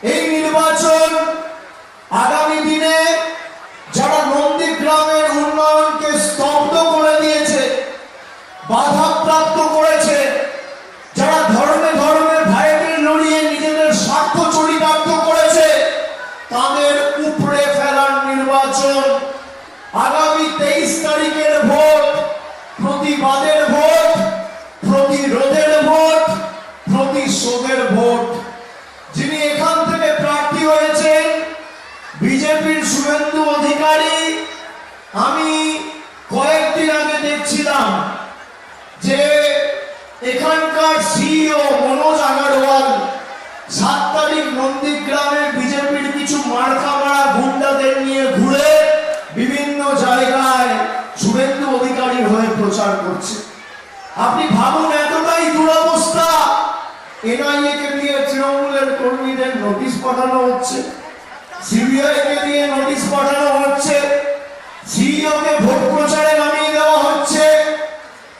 এই নির্বাচন আগামী দিনে যারা নন্দীগ্রামের উন্নয়নকে স্তব্ধ করে দিয়েছে, বাধাপ্রাপ্ত করেছে, যারা ধর্মে ধর্মে ভাইদের লড়িয়ে নিজেদের স্বার্থ চরিতার্থ করেছে, তাদের উপড়ে ফেলার নির্বাচন। আগামী 23 তারিখের ভোট প্রতিবাদের ভোট, প্রতিরোধের ভোট, প্রতিশোধের ভোট। যিনি এখান থেকে প্রার্থী হয়েছেন বিজেপির শুভেন্দু অধিকারী, আমি কয়েকদিন আগে দেখছিলাম যে এখানকার সিইও মনোজ আগরওয়াল 7 তারিখ নন্দীগ্রামে বিজেপির কিছু মার্কা মারা গুন্ডাদের নিয়ে ঘুরে বিভিন্ন জায়গায় শুভেন্দু অধিকারী হয়ে প্রচার করছে। আপনি ভাবুন, এতটাই দুরবস্থা। এনআইএ কে দিয়ে তৃণমূলের কর্মীদের নোটিশ পাঠানো হচ্ছে, সিবিআই কে দিয়ে নোটিশ পাঠানো হচ্ছে, সিইও কে ভোট